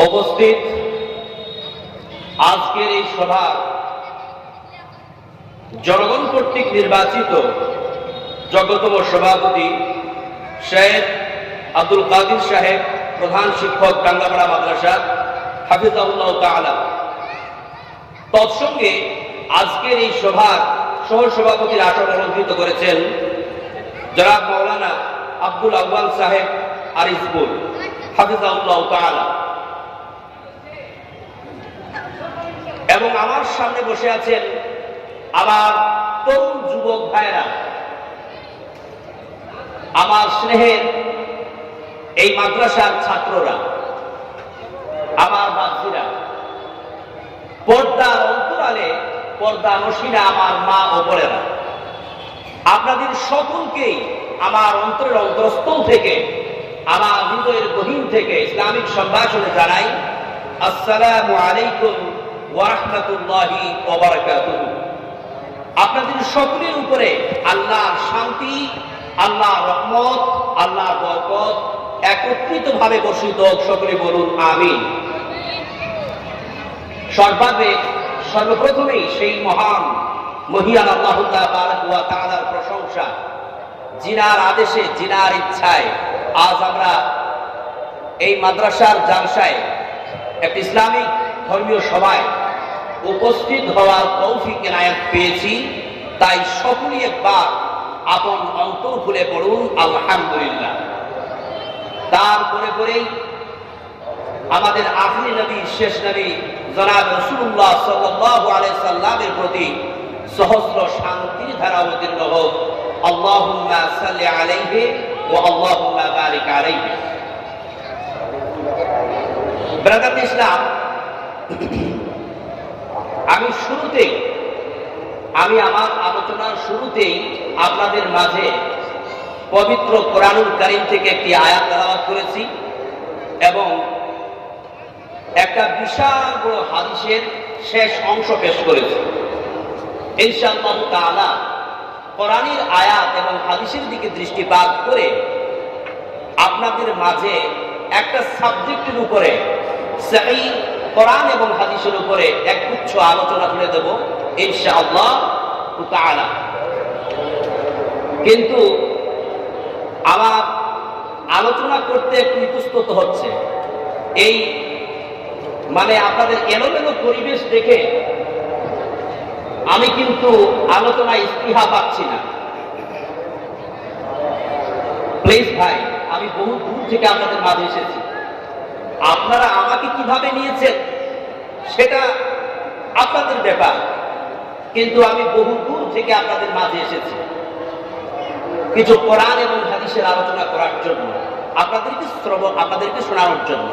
উপস্থিত আজকের এই সভা জনগণ কর্তৃক নির্বাচিত যোগ্যতম সভাপতি শেখ আব্দুল কাদির সাহেব, প্রধান শিক্ষক, টাঙ্গাপাড়া মাদ্রাসা, হাফিজাহুল্লাহ তাআলা। তৎসঙ্গে আজকের এই সভার সহসভাপতির আসন অলঙ্কৃত করেছেন জনাব মাওলানা আব্দুল আউয়াল সাহেব আরিজপুর, হাফিজাহুল্লাহ তাআলা। এবং আমার সামনে বসে আছেন আমার তরুণ যুবক ভাইরা, আমার স্নেহের এই মাদ্রাসার ছাত্ররা, আমার বাচ্চারা, পর্দার অন্তরালে পর্দা নসীনা আমার মা ও বোনেরা, আপনাদের সকলকেই আমার অন্তরের অন্তরস্থল থেকে, আমার হৃদয়ের গহীন থেকে ইসলামিক সম্ভাষণে জানাই আসসালামু আলাইকুম ওয়া রাহমাতুল্লাহি ওয়া বারাকাতুহু। আপনাদের সকলের উপরে আল্লাহর শান্তি, আল্লাহর রহমত, আল্লাহর বরকত একত্রিতভাবে বর্ষিত হোক। সকলে বলুন আমিন। সর্বপ্রথমেই সেই মহান মহিয়ান আল্লাহ তাআলার প্রশংসা, জিনার আদেশে, জিনার ইচ্ছায় আজ আমরা এই মাদ্রাসার জালসায় একটি ইসলামিক ধর্মীয় সভায় উপস্থিত হওয়ার তৌফিক এনায়েত পেয়েছি। তাই সকলেই একবার আপন অন্তর খুলে পড়ুন আলহামদুলিল্লাহ। তারপরে পরেই আমাদের আখরি নবী, শেষ নবী জনাব রাসূলুল্লাহ সাল্লাল্লাহু আলাইহি সাল্লামের প্রতি সহস্র শান্তির ধারা অবতীর্ণ হোক। আল্লাহুম্মা সাল্লি আলাইহি ওয়া আল্লাহুম্মা বারিক আলাইহি। ব্রাদার ইসলাম, আমি আমার আলোচনার শুরুতেই আপনাদের মাঝে পবিত্র কোরআনুল কারীম থেকে একটি আয়াত তেলাওয়াত করেছি এবং একটা বিশাল বড় হাদিসের শেষ অংশ পেশ করেছি। ইনশাআল্লাহ তাআলা কোরআনের আয়াত এবং হাদিসের দিকে দৃষ্টিপাত করে আপনাদের মাঝে একটা সাবজেক্টের উপরে, সহিহ কোরআন এবং হাদিসের উপরে একগুচ্ছ আলোচনা তুলে দেব ইনশাআল্লাহ তাআলা। কিন্তু আমার আলোচনা করতে একটু ইতস্তত হচ্ছে, এই আপনাদের এলোমেলো পরিবেশ দেখে আমি কিন্তু আলোচনায় স্পৃহা পাচ্ছি না। প্লিজ ভাই, আমি বহু দূর থেকে আপনাদের মাঝে এসেছি, আপনারা আমাকে কিভাবে নিয়েছেন সেটা আপনাদের ব্যাপার, কিন্তু আমি বহু দূর থেকে আপনাদের মাঝে এসেছি কিছু কোরআন এবং হাদিসের আলোচনা করার জন্য, আপনাদেরকে শোনানোর জন্য।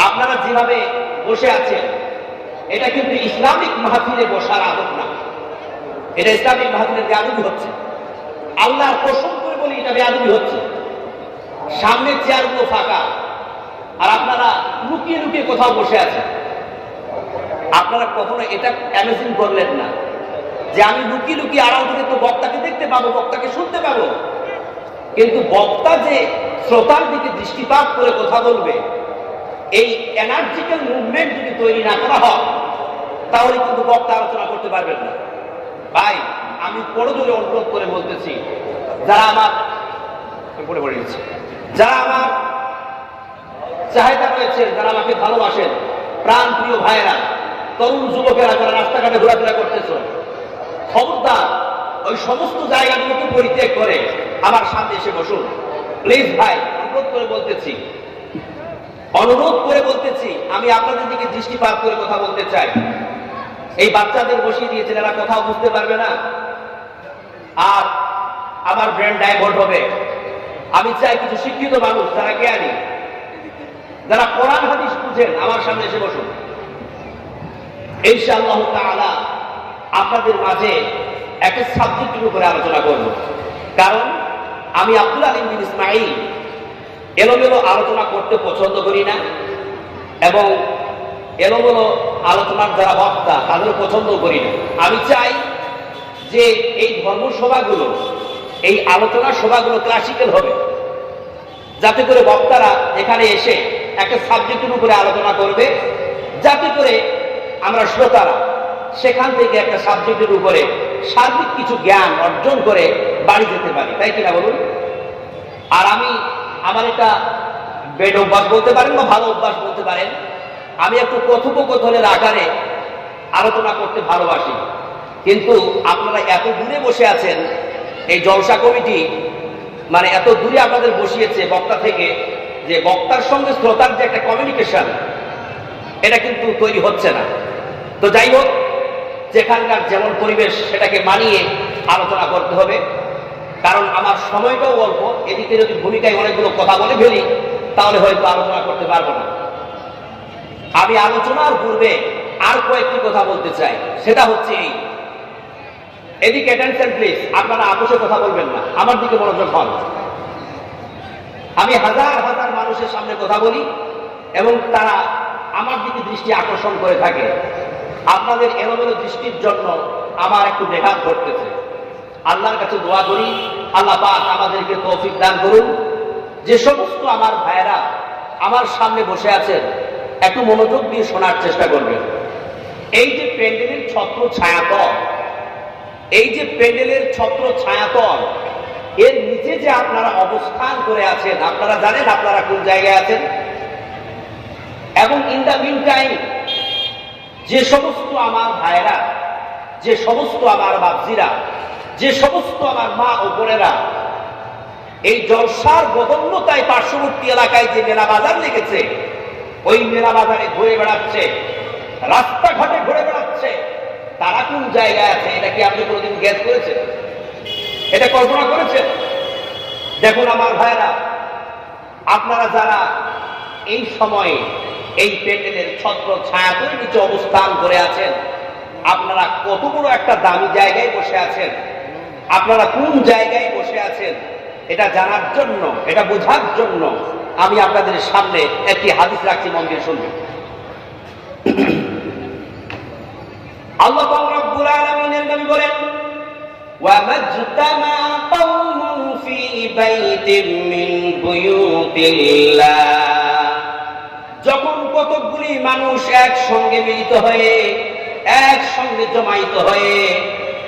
আপনারা যেভাবে বসে আছেন এটা কিন্তু ইসলামিক মাহফিলে বসার আদব না, এটা ইসলামিক মাহফিলের বেয়াদবি হচ্ছে। আল্লাহর কসম করে বলি এটা বেয়াদবি হচ্ছে। সামনের চেয়ারগুলো ফাঁকা আর আপনারা লুকিয়ে লুকিয়ে কোথাও বসে আছেন। আপনারা কখনো এটা ইমাজিন করলেন না যে আমি লুকিয়ে লুকিয়ে আড়াল থেকে তো বক্তাকে দেখতে পাবো, বক্তাকে শুনতে পাবো, কিন্তু বক্তা যে শ্রোতার দিকে দৃষ্টিপাত করে কথা বলবে, এই এনার্জিক্যাল মুভমেন্ট যদি তৈরি না করা হয় তাহলে কিন্তু বক্তা আলোচনা করতে পারবেন না। ভাই, আমি বড় জোরে অনুরোধ করে বলতেছি, যারা আমার চাহিদা রয়েছেন, যারা আমাকে ভালোবাসেন, প্রাণ প্রিয় ভাইয়েরা, তরুণ যুবকেরা যারা রাস্তাঘাটে ঘোরাফেরা করতেছ, খবরদার ওই সমস্ত জায়গাগুলোকে পরিত্যাগ করে আমার সামনে এসে বসুন। প্লিজ ভাই, অনুরোধ করে বলতেছি, আমি আপনাদের দিকে দৃষ্টিপাত করে কথা বলতে চাই। এই বাচ্চাদের বসিয়ে দিয়েছেন, এরা কথাও বুঝতে পারবে না আর আমার ব্রেন ডাইভার্ট হবে। আমি চাই কিছু শিক্ষিত মানুষ, যারা জ্ঞানী, যারা কোরআন হাদিস বুঝেন, আমার সামনে এসে বসুন। ইনশাআল্লাহ তাআলা আপনাদের মাঝে একটা সাবজেক্টের উপরে আলোচনা করব, কারণ আমি আব্দুল আলিম বিন ইসমাইল এলোমেলো আলোচনা করতে পছন্দ করি না এবং এলোমেলো আলোচনার যারা বক্তা তাদেরও পছন্দ করি না। আমি চাই যে এই ধর্মসভাগুলো, এই আলোচনা সভাগুলো ক্লাসিক্যাল হবে, যাতে করে বক্তারা এখানে এসে একটা সাবজেক্টের উপরে আলোচনা করবে, যাতে করে আমরা শ্রোতারা সেখান থেকে একটা সাবজেক্টের উপরে সার্বিক কিছু জ্ঞান অর্জন করে বাড়ি যেতে পারি, তাই কিনা বলুন? আর আমি আমার এটা বেড অভ্যাস বলতে পারেন বা ভালো অভ্যাস বলতে পারেন, আমি একটু কথোপকথনের আকারে আলোচনা করতে ভালোবাসি। কিন্তু আপনারা এত দূরে বসে আছেন, এই জলসা কমিটি মানে এত দূরে আপনাদের বসিয়েছে বক্তা থেকে, যে বক্তার সঙ্গে শ্রোতার যে একটা কমিউনিকেশন, এটা কিন্তু তৈরি হচ্ছে না। তো যাই হোক, যেখানকার যেমন পরিবেশ সেটাকে মানিয়ে আলোচনা করতে হবে, কারণ আমার সময়টাও অল্প। এদিকে যদি ভূমিকায় অনেকগুলো কথা বলে ফেলি তাহলে হয়তো আলোচনা করতে পারবো না। আমি আলোচনার পূর্বে আর কয়েকটি কথা বলতে চাই, সেটা হচ্ছে এই, এদিকে অ্যাটেনশন প্লিজ, আপনারা আপোষে কথা বলবেন না, আমার দিকে মনোযোগ হন। আমি হাজার হাজার মানুষের সামনে কথা বলি এবং তারা আমার দিকে দৃষ্টি আকর্ষণ করে থাকে। আপনাদের এলোমেলো দৃষ্টির জন্য আমার একটু ব্যাঘাত ঘটতেছে। আল্লাহর কাছে দোয়া করি, আল্লাহ পাক আমাদেরকে তৌফিক দান করুন। যে সমস্ত আমার ভাইয়েরা আমার সামনে বসে আছেন, একটু মনোযোগ দিয়ে শোনার চেষ্টা করবেন। এই যে প্যান্ডেলের ছত্র ছায়াতল, এই যে প্যান্ডেলের ছত্র ছায়াতল, এর নিচে যে আপনারা অবস্থান করে আছেন, আপনারা জানেন আপনারা কোন জায়গায় আছেন। এবং ইন দ্য মিন টাইম যে সমস্ত আমার ভাইয়েরা, যে সমস্ত আমার বাপজিরা, যে সমস্ত আমার মা ও বোনেরা এই জলসার বদন্যতায় পার্শ্ববর্তী এলাকায় যে মেলা বাজার লেগেছে, ওই মেলা বাজারে ঘুরে বেড়াচ্ছে, রাস্তাঘাটে ঘুরে বেড়াচ্ছে, তারা কোন জায়গায় আছে এটা কি আপনি কোনোদিন গেস করেছেন? এটা কল্পনা করেছেন? দেখুন আমার ভাইরা, আপনারা যারা এই সময়ে এই প্যান্ডেলের ছত্র ছায়াতলের নিচে অবস্থান করে আছেন, আপনারা কত বড় একটা দামি জায়গায় বসে আছেন, আপনারা কোন জায়গায় বসে আছেন এটা জানার জন্য, এটা বোঝার জন্য আমি আপনাদের সামনে একটি হাদিস রাখছি, মন দিয়ে শুনবেন। আল্লাহ পাক রব্বুল আলামিনের নবী বলেন, ওয়া মাজতামা কওমুন ফি বাইতিন মিন বুয়ুতিল্লাহ, যখন কতগুলি মানুষ একসঙ্গে মিলিত হয়ে, একসঙ্গে জমায়েত হয়ে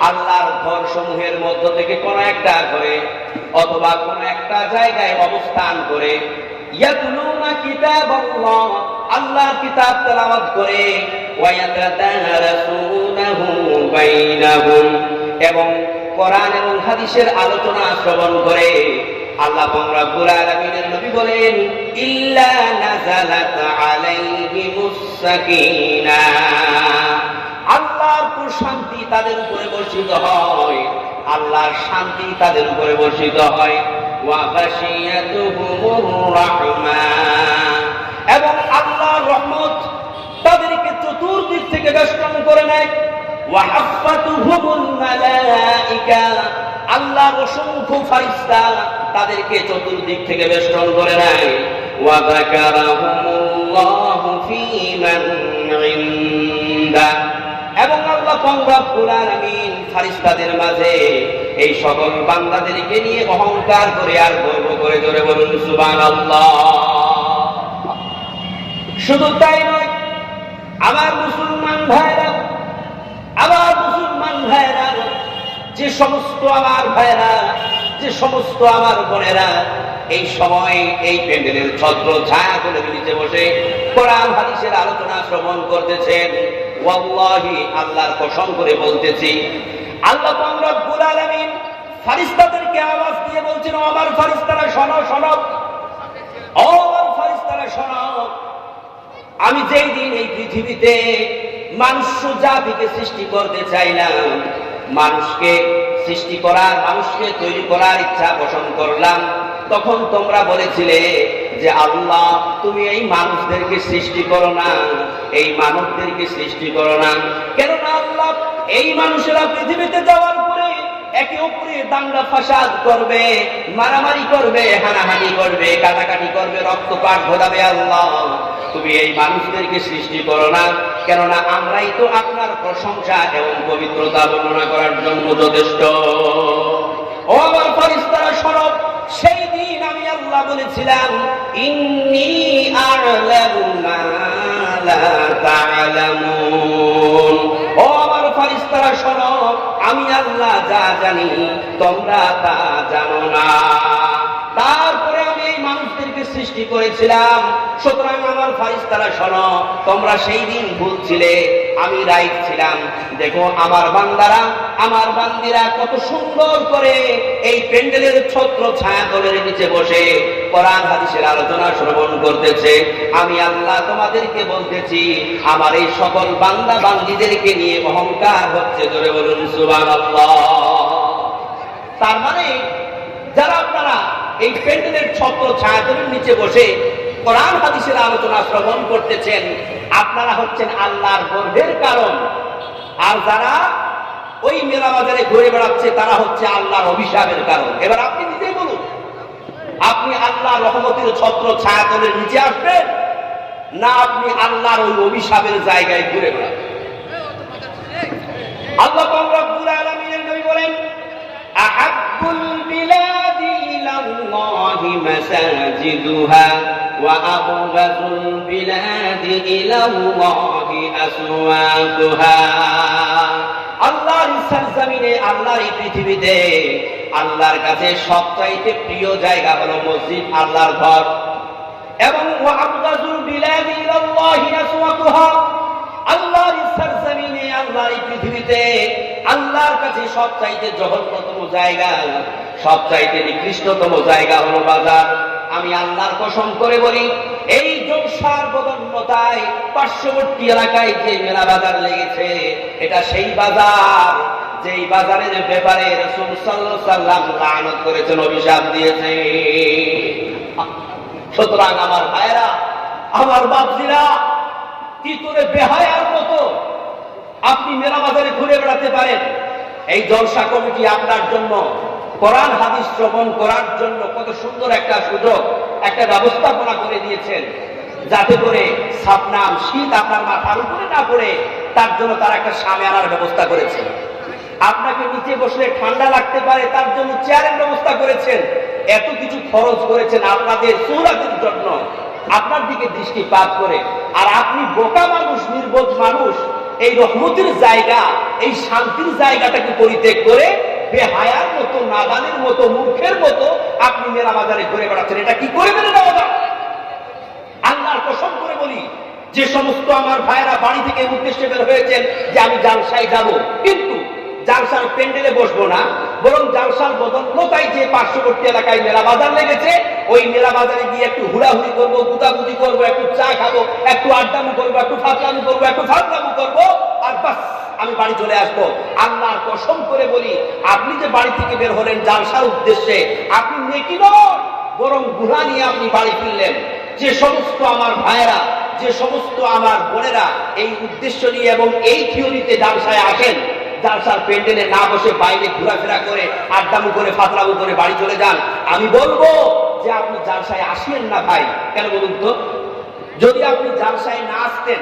আল্লাহর ঘর সমূহের মধ্য থেকে কোন একটা ঘরে অথবা কোন একটা জায়গায় অবস্থান করে, ইয়াতলুনা কিতাবাল্লাহ, আল্লাহর কিতাব তেলাওয়াত করে, ওয়া ইয়াতাদারাসুনাহু বাইনাহুম, এবং কোরআন এবং হাদিসের আলোচনা শ্রবণ করে, আল্লাহ পাক রব্বুল আলামিনের নবী বলেন, ইল্লা নাযালাত আলাইহিমুস সাকিনাহ, আল্লাহর প্রশান্তি তাদের উপরে বর্ষিত হয়, আল্লাহর শান্তি তাদের উপরে বর্ষিত হয়, ওয়া গাশিয়াতুহুমুর রাহমাহ, এবং আল্লাহর রহমত তাদেরকে চতুর্দিক থেকে বেষ্টন করে নেয়, ওয়া হাফাতুহুমুল মালায়েকা, আল্লাহর অসংখ্য ফেরেশতা তাদেরকে চতুর্দিক থেকে বেষ্টন করে নেয়, ওয়া যাকারাহুমুল্লাহু ফী মান ইনদা, এবং আল্লাহ পাক রব্বুল আলামিন ফেরেশতাদের মাঝে এই সকল বান্দাদেরকে নিয়ে অহংকার করে আর গর্ব করে জোরে বলুন সুবহানাল্লাহ। শুধু তাই নয়, আমার মুসলমান ভাইরা, আমার মুসলমান ভাইরা, যে সমস্ত আমার ভাইরা, যে সমস্ত আমার বোনেরা এই সময় এই প্যান্ডেলের ছত্র ছায়াতলের নিচে বসে কোরআন হাদিসের আলোচনা শ্রবণ করতেছেন, ওয়াল্লাহি আল্লাহর কসম করে বলতেছি, আল্লাহ পাক রব্বুল আলামিন ফেরেশতাদেরকে আওয়াজ দিয়ে বলছেন, ও আমার ফেরেশতারা শোনো, শোনো, ও আমার ফেরেশতারা শোনো, আমি যেই দিন এই পৃথিবীতে মানুষ জাতিকে সৃষ্টি করতে চাইলাম, মানুষকে সৃষ্টি করার, মানুষকে তৈরি করার ইচ্ছা পোষণ করলাম, তখন তোমরা বলেছিলে যে আল্লাহ তুমি এই মানুষদেরকে সৃষ্টি করো না, এই মানবদেরকে সৃষ্টি করো না। কেননা আল্লাহ এই মানুষেরা পৃথিবীতে যাওয়ার পরে একে অপরে দাঙ্গা ফাসাদ করবে, মারামারি করবে, হানাহানি করবে, কাটাকাটি করবে, রক্তপাত ঘটাবে। আল্লাহ তুমি এই মানুষদেরকে সৃষ্টি করো না, কেননা আমরাই তো আপনার প্রশংসা এবং পবিত্রতা বর্ণনা করার জন্য যথেষ্ট। ও আমার ফেরেশতারা শোনো, সেই দিন আমি আল্লাহ বলেছিলাম, ইন্নী تعلمون ও আমার ফেরেশতারা শোনো আমি আল্লাহ যা জানি তোমরা তা জানো না তারপরে আমি এই মানুষদেরকে সৃষ্টি করেছিলাম সুতরাং আমার ফেরেশতারা শোনো তোমরা সেই দিন ভুলছিলে আমি রাইট ছিলাম দেখো আমার বান্দারা আমার বান্দিরা কত সুন্দর করে এই প্যান্ডেলের ছত্র ছায়াতলের নিচে বসে কোরআন হাদিসের আলোচনা শ্রবণ করতেছে আমি আল্লাহ তোমাদেরকে বলতেছি আমার এই সকল বান্দা বান্দীদেরকে নিয়ে অহংকার হচ্ছে জোরে বলুন সুবহানাল্লাহ তার মানে যারা আপনারা এই প্যান্ডেলের ছত্র ছায়াতলের নিচে বসে কোরআন হাদিসের আলোচনা শ্রবণ করতেছেন আপনারা হচ্ছেন আল্লাহর গর্বের কারণ আর যারা ওই মেলা বাজারে ঘুরে বেড়াচ্ছে তারা হচ্ছে আল্লাহর অভিশাপের কারণ এবার আপনি নিজেই বলুন আপনি আল্লাহর রহমতের ছত্র ছায়াতলের নিচে আসবেন না আপনি আল্লাহর ওই অভিশাপের জায়গায় ঘুরে বেড়াবেন আল্লাহ রাব্বুল আলামিনের নবী বলেন আহাব্বুল বিলাদি ইলাল্লাহি মাসাজিদুহা ওয়া আবগাযুল বিলাদি ইলাল্লাহি আসওয়াকুহা আল্লাহর সরজমিনে আল্লাহর এই পৃথিবীতে আল্লাহর কাছে সবচাইতে প্রিয় জায়গা হলো মসজিদ আল্লাহর ঘর এবং ওয়া আবগাযুল বিলাদি ইলাল্লাহি আসওয়াকুহা আল্লাহর সরজমিনে আল্লাহর এই পৃথিবীতে আল্লাহর কাছে সবচাইতে জঘন্যতম জায়গা সবচাইতে নিকৃষ্টতম জায়গা হলো বাজার আমি আল্লাহর কসম করে বলি এই জলসার বদন্যতায় পার্শ্ববর্তী এলাকায় যে মেলা বাজার লেগেছে এটা সেই বাজার যেই বাজারের ব্যাপারে রাসূল সাল্লাল্লাহু আলাইহি ওয়াসাল্লাম লানত করেছেন অভিশাপ দিয়েছে সুতরাং আমার ভাইরা আমার বাপজিরা কি করে বেহায়ার মতো আপনি মেলা বাজারে ঘুরে বেড়াতে পারেন এই জলসা কমিটি আপনার জন্য কোরআন হাদিস শ্রবণ করার জন্য কত সুন্দর একটা সুযোগ একটা ব্যবস্থাপনা করে দিয়েছেন যাতে করে সাবনাম শীত আপনার মাথার উপরে না পড়ে তার জন্য তার একটা সামনে আনার ব্যবস্থা করেছেন আপনাকে নিচে বসলে ঠান্ডা লাগতে পারে তার জন্য চেয়ারের ব্যবস্থা করেছেন এত কিছু খরচ করেছেন আপনাদের সুরাতের জন্য আপনার দিকে দৃষ্টিপাত করে আর আপনি বোকা মানুষ নির্বোধ মানুষ এই রহমতের জায়গা এই শান্তির জায়গাটাকে পরিত্যাগ করে বেহায়ার মতো নাদানের মতো মূর্খের মতো আপনি মেলা বাজারে ঘুরে বেড়াচ্ছেন এটা কি করে মেনে নেওয়া যায় আল্লাহর কসম করে বলি যে সমস্ত আমার ভাইয়েরা বাড়ি থেকে উদ্দেশ্যে বের হয়েছেন যে আমি জালসায় যাব কিন্তু জালসার প্যান্ডেলে বসবো না বরং জালসার বদন্যতায় যে পার্শ্ববর্তী এলাকায় মেলা বাজার লেগেছে ওই মেলা বাজারে গিয়ে একটু হুড়াহুড়ি করবো গুদাগুদি করবো একটু চা খাবো একটু আড্ডামু করবো একটু ফাতলামু করবো একটু ফাতলামু করবো আর বাস আমি বাড়ি চলে আসবো আল্লাহর কসম করে বলি আপনি যে বাড়ি থেকে বের হলেন জালসার উদ্দেশ্যে আপনি নেকি নন বরং গুনাহ নিয়ে আপনি বাড়ি ফিরলেন যে সমস্ত আমার ভাইয়েরা যে সমস্ত আমার বোনেরা এই উদ্দেশ্য নিয়ে এবং এই থিওরিতে জালসায় আসেন জালসার প্যান্ডেলে না বসে বাইরে ঘোরাফেরা করে আড্ডামু করে ফাতলামু করে বাড়ি চলে যান আমি বলবো যে আপনি জালসায় আসেন না ভাই কেন বলুন তো যদি আপনি জালসায় না আসতেন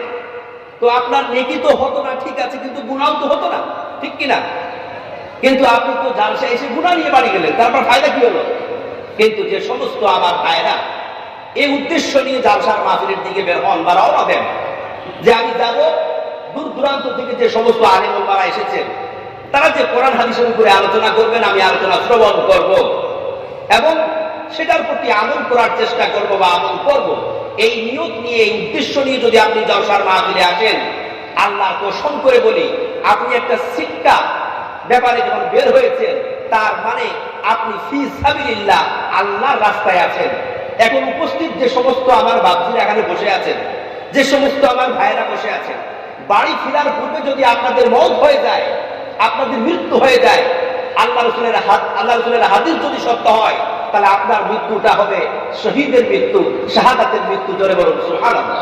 তো আপনার নেকি তো হতো না ঠিক আছে কিন্তু গুনাহ তো হতো না ঠিক কিনা কিন্তু আপনি তো জালসায় এসে গুনাহ নিয়ে বাড়ি গেলেন তারপর ফায়দা কি হলো কিন্তু যে সমস্ত আমার ভাইরা এই উদ্দেশ্য নিয়ে জালসার মাহফিলের দিকে বের হন বা রওনা দেন যে আমি যাব দূর দূরান্ত থেকে যে সমস্ত আলেম ওলামারা এসেছেন তারা যে কোরআন হাদিসের উপরে আলোচনা করবেন আমি আলোচনা শ্রবণ করব এবং সেটার প্রতি আমল করার চেষ্টা করব বা আমল করব এই নিয়ত নিয়ে এই উদ্দেশ্য নিয়ে যদি আপনি জালসার মাহফিলে আসেন আল্লাহর কসম করে বলি আপনি একটা শিক্ষা ব্যাপারে যখন বের হয়েছেন তার মানে আপনি ফি সাবিলিল্লাহ আল্লাহর রাস্তায় আছেন এখন উপস্থিত যে সমস্ত আমার বাপজিরা এখানে বসে আছেন যে সমস্ত আমার ভাইয়েরা বসে আছেন বাড়ি ফেরার পূর্বে যদি আপনাদের মওত হয়ে যায় আপনাদের মৃত্যু হয়ে যায় আল্লাহ রাসূলের হাদিস যদি সত্য হয় তাহলে আপনার মৃত্যুটা হবে শহীদের মৃত্যু শাহাদাতের মৃত্যু জোরে বলুন সুবহানাল্লাহ